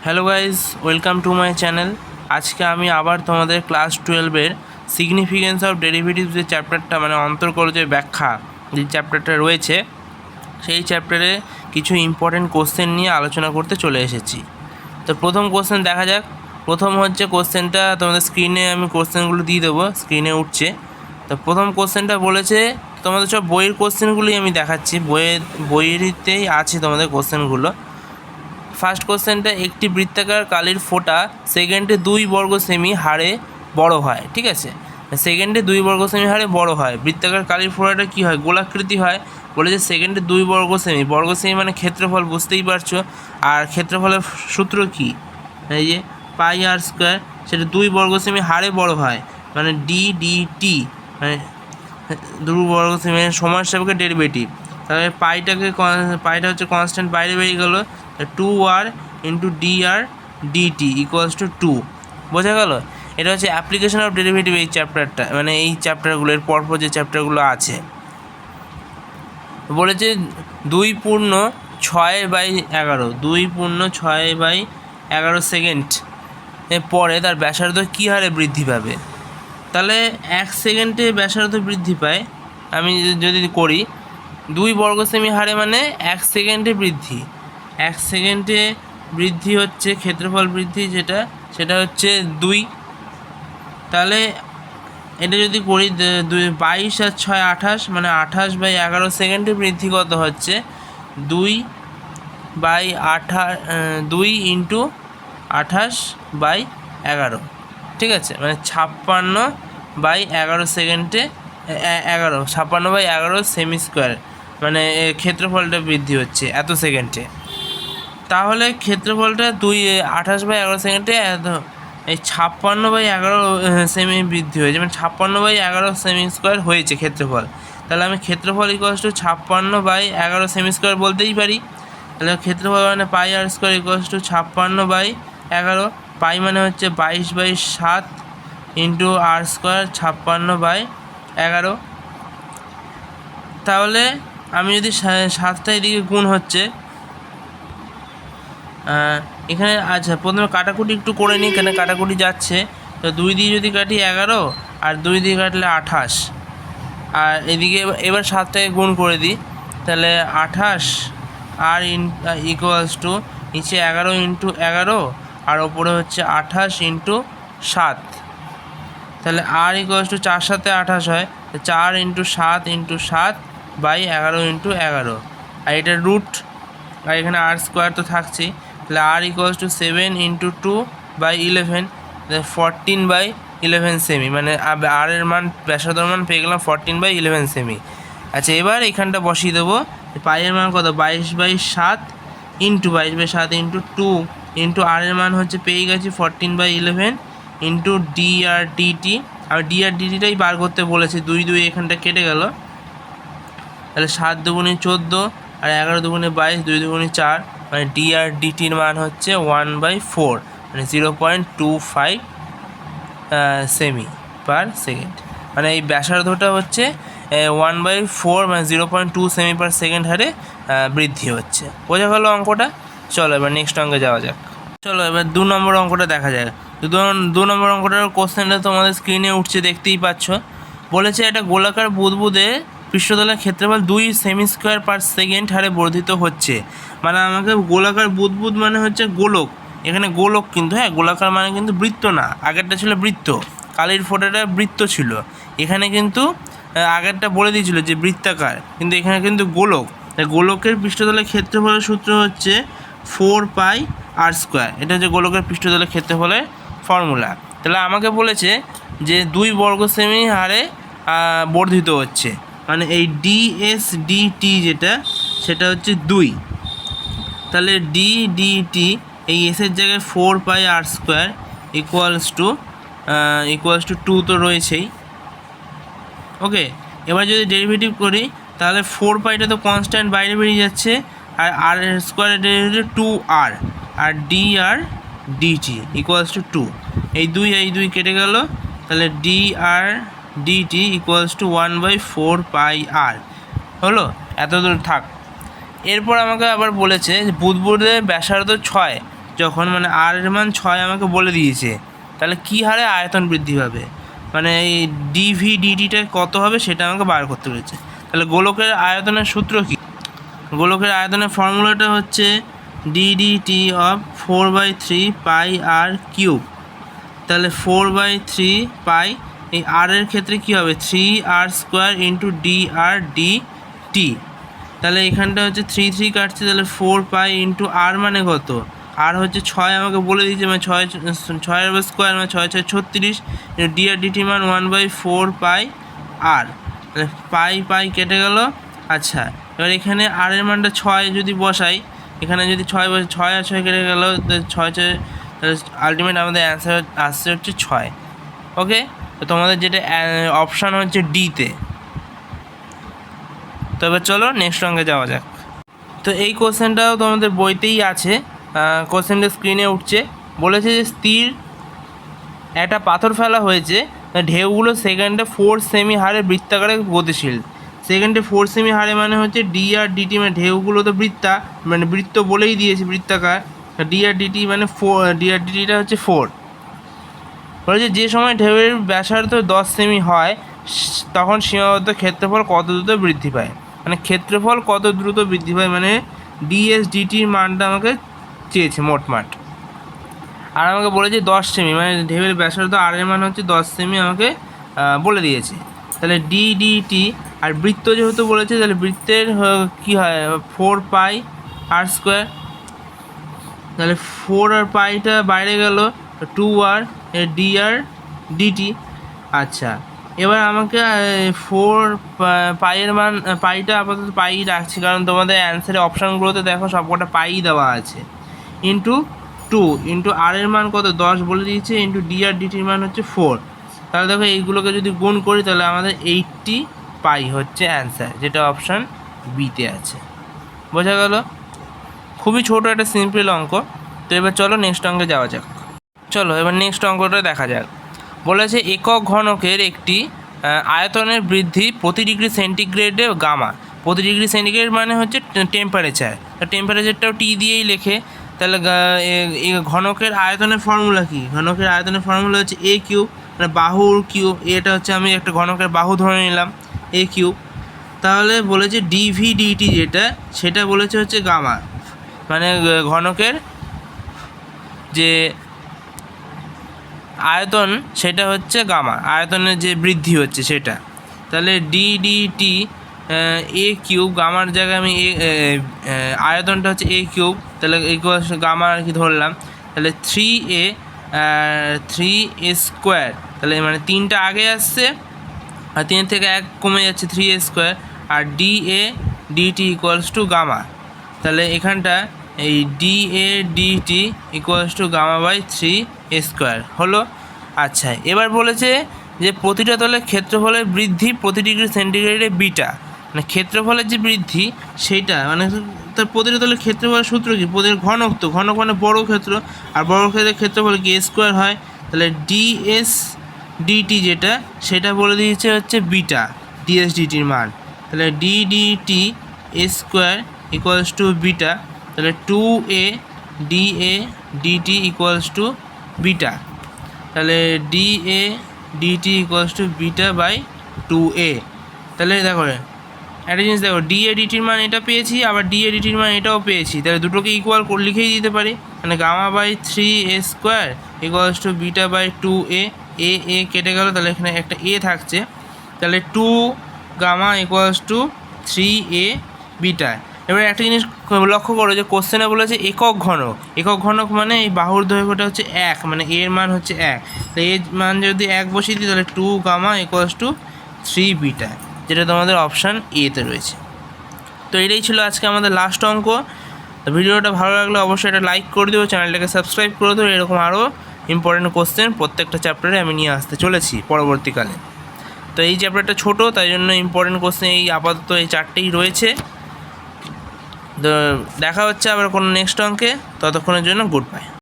Hello guys, welcome to my channel. আজকে আমি আবার তোমাদের ক্লাস 12-এর সিগনিফিকেন্স অফ ডেরিভেটিভস যে চ্যাপ্টারটা মানে অন্তর্কলজের ব্যাখ্যা যে চ্যাপ্টারটা রয়েছে সেই চ্যাপ্টারে কিছু ইম্পর্টেন্ট কোশ্চেন নিয়ে আলোচনা করতে চলে এসেছি। তো প্রথম কোশ্চেন দেখা যাক। প্রথম হচ্ছে কোশ্চেনটা তোমাদের স্ক্রিনে আমি কোশ্চেনগুলো দিয়ে দেবো, স্ক্রিনে উঠছে। তো প্রথম কোশ্চেনটা বলেছে, তোমাদের সব বইয়ের কোশ্চেনগুলোই আমি দেখাচ্ছি, বইয়েরতেই আছে তোমাদের কোশ্চেনগুলো। ফার্স্ট কোশ্চেনটা, একটি বৃত্তাকার কালির ফোঁটা সেকেন্ডে 2 বর্গ সেমি হারে বড় হয়। ঠিক আছে, সেকেন্ডে 2 বর্গ সেমি হারে বড় হয়। বৃত্তাকার কালির ফোঁটাটা কী হয়? গোলাকৃতি হয়। বলেছে সেকেন্ডে 2 বর্গ সেমি মানে ক্ষেত্রফল, বুঝতেই পারছো। আর ক্ষেত্রফলের সূত্র কি? এই যে পাই আর স্কোয়ার, সেটা 2 বর্গ সেমি হারে বড় হয় মানে DDT, মানে 2 বর্গ সেমি সময়ের সাপেক্ষে ডেরিভেটিভ। তাহলে পাইটা হচ্ছে কনস্ট্যান্ট, বাইরে বেরিয়ে গেলো। 2r into dr dt equals to 2। বোঝা গেল? এটা হচ্ছে অ্যাপ্লিকেশন অফ ডেরিভেটিভ এই চ্যাপ্টারটা, মানে এই চ্যাপ্টারগুলোর পরপর যে চ্যাপ্টারগুলো আছে। বলেছে 2.6/11, 2.6/11 সেকেন্ড পরে তার ব্যাসার্ধ কী হারে বৃদ্ধি পাবে? তাহলে 1 সেকেন্ডে ব্যাসার্ধ বৃদ্ধি পায়। আমি যদি করি 2 বর্গ সেমি হারে মানে 1 সেকেন্ডে বৃদ্ধি। 1 সেকেন্ডে বৃদ্ধি হচ্ছে ক্ষেত্রফল বৃদ্ধি, সেটা হচ্ছে 2। তাহলে এটা যদি করি 22 আর 6 28, মানে 28/11 সেকেন্ডে বৃদ্ধি কত হচ্ছে? 2 ইন্টু 28/11। ঠিক আছে, মানে 56/11 সেকেন্ডে 56/11 সেমি স্কোয়ার, মানে ক্ষেত্রফলটা বৃদ্ধি হচ্ছে এত সেকেন্ডে। তাহলে ক্ষেত্রফলটা 28/11 সেকেন্ডে এই 56/11 সেমি বৃদ্ধি হয়েছে, মানে 56/11 সেমি স্কোয়ার হয়েছে ক্ষেত্রফল। তাহলে আমি ক্ষেত্রফল ইকুয়ালস টু 56/11 সেমি স্কোয়ার বলতেই পারি। তাহলে ক্ষেত্রফল মানে পাই আর স্কোয়ার ইকুয়ালস টু 56/11। পাই মানে হচ্ছে 22/7 ইন্টু আর স্কোয়ার 56/11। তাহলে আমি যদি 7টা এদিকে গুণ হচ্ছে এখানে, আচ্ছা প্রথমে কাটাকুটি একটু করে নিই, এখানে কাটাকুটি যাচ্ছে। তো 2 দিয়ে যদি কাটি 11, আর 2 দিয়ে কাটলে 28, আর এদিকে এবার 7টাকে গুণ করে দিই। তাহলে 28 আর ইকুয়ালস টু নিচে 11 ইন্টু 11, আর ওপরে হচ্ছে 28 ইন্টু 7। তাহলে আর ইকুয়ালস টু 4 7 28 হয়, 4 ইন্টু 7 ইন্টু 7/11 ইন্টু 11। আর এটা রুট, আর এখানে আর স্কোয়ার তো থাকছেই। তাহলে আর ইকুয়ালস টু 7 ইন্টু 2/11, 14/11 সেমি, মানে আর এর মান, ব্যাসার্ধর মান পেয়ে গেলাম 14/11 সেমি। আচ্ছা, এবার এখানটা বসিয়ে দেবো। পাইয়ের মান কত? 22/7 ইন্টু 2 ইন্টু আর এর মান হচ্ছে পেয়ে গেছি 14/11 ইন্টু dr dt। আর dr dtটাই বার করতে বলেছে। 2 2 এখানটা কেটে গেল। তাহলে 7 দুগুণে 14, আর 11 দুগুণে 22, 2 দুগুণে 4, মানে dr dtর মান হচ্ছে 1/4, মানে 0.25 সেমি পার সেকেন্ড। মানে এই ব্যাসার্ধটা হচ্ছে 1/4, মানে 0.2 সেমি পার সেকেন্ড হারে বৃদ্ধি হচ্ছে। বোঝা গেল অঙ্কটা? চলো এবার নেক্সট অঙ্কে যাওয়া যাক। চলো এবার 2 নম্বর অঙ্কটা দেখা যাক। 2 নম্বর অঙ্কটার কোশ্চেনটা তোমাদের স্ক্রিনে উঠছে, দেখতেই পাচ্ছ। বলেছে একটা গোলাকার বুদবুদে পৃষ্ঠতলের ক্ষেত্রফল 2 সেমি স্কোয়ার পার সেকেন্ড হারে বর্ধিত হচ্ছে। মানে আমাকে গোলাকার বুদবুদ মানে হচ্ছে গোলক, এখানে গোলক কিন্তু, হ্যাঁ গোলাকার মানে কিন্তু বৃত্ত না। আগেরটা ছিল বৃত্ত, কালির ফোঁটাটা বৃত্ত ছিল। এখানে কিন্তু আগেরটা বলে দিয়েছিল যে বৃত্তাকার, কিন্তু এখানে কিন্তু গোলক। গোলকের পৃষ্ঠতলের ক্ষেত্রফলের সূত্র হচ্ছে 4πr²। এটা হচ্ছে গোলকের পৃষ্ঠতলের ক্ষেত্রফলের ফর্মুলা। তাহলে আমাকে বলেছে যে 2 বর্গ সেমি হারে বর্ধিত হচ্ছে, মানে এই dsdt যেটা, সেটা হচ্ছে 2। তাহলে ddt এই এসের জায়গায় 4πr² ইকুয়ালস টু 2 তো রয়েছেই। ওকে, এবার যদি ডেরিভেটিভ করি তাহলে 4πটা তো কনস্ট্যান্ট, বাইরে বেরিয়ে যাচ্ছে, আর আর স্কোয়ারের ডেরিভেটিভ 2r, আর dr dt ইকুয়ালস টু 2। এই 2 কেটে গেল। তাহলে dr dt equals two 1/4πr হলো। এত দূর থাক। এরপর আমাকে আবার বলেছে যে বুদবুদের ব্যাসার্ধ 6 যখন মানে আর এর মান 6 আমাকে বলে দিয়েছে, তাহলে কী হারে আয়তন বৃদ্ধি পাবে, মানে এই ডিভি ডিটিটা কত হবে সেটা আমাকে বার করতে বলেছে। তাহলে গোলকের আয়তনের সূত্র কী? গোলকের আয়তনের ফর্মুলাটা হচ্ছে d d t of 4/3 pi r cube. তাহলে 4/3 পাই, এই আর এর ক্ষেত্রে কী হবে 3r² ইন্টু ডি আর ডি টি। তাহলে এখানটা হচ্ছে 3 কাটছে, তাহলে 4 পাই ইন্টু আর মানে কত, আর হচ্ছে 6 আমাকে বলে দিয়েছে, মানে 6 স্কোয়ার মানে 6 6 36, ডি আর ডিটি মান 1/4 পাই আর। তাহলে পাই পাই কেটে গেল। আচ্ছা, এবার এখানে আর এর মানটা 6 যদি বসাই, এখানে যদি 6 বসে 6 আর 6 কেটে গেল, 6 6, আলটিমেট আমাদের অ্যান্সার আসছে হচ্ছে 6। ওকে, তো তোমাদের যেটা অপশান হচ্ছে ডিতে। তবে চলো নেক্সট অঙ্কে যাওয়া যাক। তো এই কোশ্চেনটাও তোমাদের বইতেই আছে, কোশ্চেনটা স্ক্রিনে উঠছে। বলেছে যে স্থির একটা পাথর ফেলা হয়েছে, ঢেউগুলো সেকেন্ডে 4 সেমি হারে বৃত্তাকারে গতিশীল। সেকেন্ডে 4 সেমি হারে মানে হচ্ছে ডি আর ডিটি, মানে ঢেউগুলো তো মানে বৃত্ত বলেই দিয়েছে বৃত্তাকার, ডি আর ডিটি মানে 4, ডি আর ডিটিটা হচ্ছে 4। বলেছে যে সময় ঢেউয়ের ব্যাসার্ধ 10 সেমি হয় তখন সীমাবদ্ধ ক্ষেত্রফল কত দ্রুত বৃদ্ধি পায়, মানে ক্ষেত্রফল কত দ্রুত বৃদ্ধি পায়, মানে ডিএস ডিটির মানটা আমাকে চেয়েছে মোটমাট। আর আমাকে বলেছে 10 সেমি, মানে ঢেউয়ের ব্যাসার্ধ আর এর মান হচ্ছে 10 সেমি আমাকে বলে দিয়েছে। তাহলে ডিডিটি আর বৃত্ত যেহেতু বলেছে, তাহলে বৃত্তের কী হয় 4 পাই r²। তাহলে 4 আর পাইটা বাইরে গেল, 2 আর ডি আর ডিটি। আচ্ছা, এবার আমাকে 4 পাইয়ের মান, পাইটা আপাতত পাই রাখছি কারণ তোমাদের অ্যান্সারের অপশানগুলোতে দেখো সবকটা পাই দেওয়া আছে, ইন্টু 2 ইন্টু আর এর মান কত 10 বলে দিয়েছে, ইন্টু ডি আর ডিটির মান হচ্ছে 4। তাহলে দেখো এইগুলোকে যদি গুণ করি তাহলে আমাদের 80 পাই হচ্ছে অ্যান্সার, যেটা অপশান বিতে আছে। বোঝা গেল? খুবই ছোটো একটা সিম্পল অঙ্ক। তো এবার চলো নেক্সট অঙ্কে যাওয়া যাক। চলো এবার নেক্সট অঙ্কটা দেখা যাক। বলেছে একক ঘনকের একটি আয়তনের বৃদ্ধি প্রতি ডিগ্রি সেন্টিগ্রেডে গামা। প্রতি ডিগ্রি সেন্টিগ্রেড মানে হচ্ছে টেম্পারেচার, টেম্পারেচারটাও টি দিয়েই লেখে। তাহলে ঘনকের আয়তনের ফর্মুলা কি? ঘনকের আয়তনের ফর্মুলা হচ্ছে এ কিউব, মানে বাহুর কিউব। এটা হচ্ছে আমি একটা ঘনকের বাহু ধরে নিলাম এ কিউব। তাহলে বলেছে ডিভি ডিটি যেটা, সেটা বলেছে হচ্ছে গামা, মানে ঘনকের যে আয়তন সেটা হচ্ছে গামা, আয়তনের যে বৃদ্ধি হচ্ছে সেটা। তাহলে ডিডিটি এ কিউব, গামার জায়গায় আমি আয়তনটা হচ্ছে এ কিউব, তাহলে গামা আর কি ধরলাম। তাহলে 3a স্কোয়ার, তাহলে মানে 3টা আগে আসছে আর 3 থেকে 1 কমে যাচ্ছে 3a², আর d a d t equals to gamma. তাহলে এখানটা এই d a d t equals to gamma by 3a² হলো। আচ্ছা, এবার বলেছে যে প্রতিটা তলের ক্ষেত্রফলের বৃদ্ধি প্রতি ডিগ্রি সেন্টিগ্রেডে বিটা, মানে ক্ষেত্রফলের যে বৃদ্ধি সেইটা, মানে তার প্রতিটা তলের ক্ষেত্রফলের সূত্র কি? প্রতিটা ঘনক, তো ঘনক মানে বড় ক্ষেত্র, আর বড় ক্ষেত্রের ক্ষেত্রফল কি a² হয়। তাহলে ডিএস ডিটি যেটা সেটা বলে দিয়েছে হচ্ছে বিটা, ডিএস ডিটির মান। তাহলে DDT a² equals to beta, তাহলে 2a d a d t equals two beta. তাহলে d a d t equals two beta by 2a। তাহলে দেখো একটা জিনিস দেখো, ডিএ ডিটির মান এটা পেয়েছি, আবার ডিএ ডিটির মান এটাও পেয়েছি, তাহলে দুটোকে ইকুয়াল করে লিখেই দিতে পারি, মানে gamma by 3a² equals two beta by 2a। A কেটে গেল, তাহলে এখানে একটা এ থাকছে, তাহলে 2 gamma equals to 3a beta. এবার একটা জিনিস লক্ষ্য করো যে কোশ্চেনে বলেছে একক ঘনক, একক ঘনক মানে এই বাহুর দৈর্ঘ্যটা হচ্ছে 1, মানে এর মান হচ্ছে 1, তো এর মান যদি 1 বসিয়ে দিই তাহলে 2 গামা ইকুয়ালস টু 3 বিটা, যেটা তোমাদের অপশান এতে রয়েছে। তো এটাই ছিল আজকে আমাদের লাস্ট অঙ্ক। তো ভিডিওটা ভালো লাগলে অবশ্যই এটা লাইক করে দিও, চ্যানেলটাকে সাবস্ক্রাইব করে দিও। এরকম আরও ইম্পর্টেন্ট কোশ্চেন প্রত্যেকটা চ্যাপ্টারে আমি নিয়ে আসতে চলেছি পরবর্তীকালে। তো এই চ্যাপ্টারটা ছোটো, তাই জন্য ইম্পর্টেন্ট কোশ্চেন এই আপাতত এই 4টেই রয়েছে। তো দেখা হচ্ছে আবার কোনো নেক্সট অঙ্কে, ততক্ষণের জন্য গুড বাই।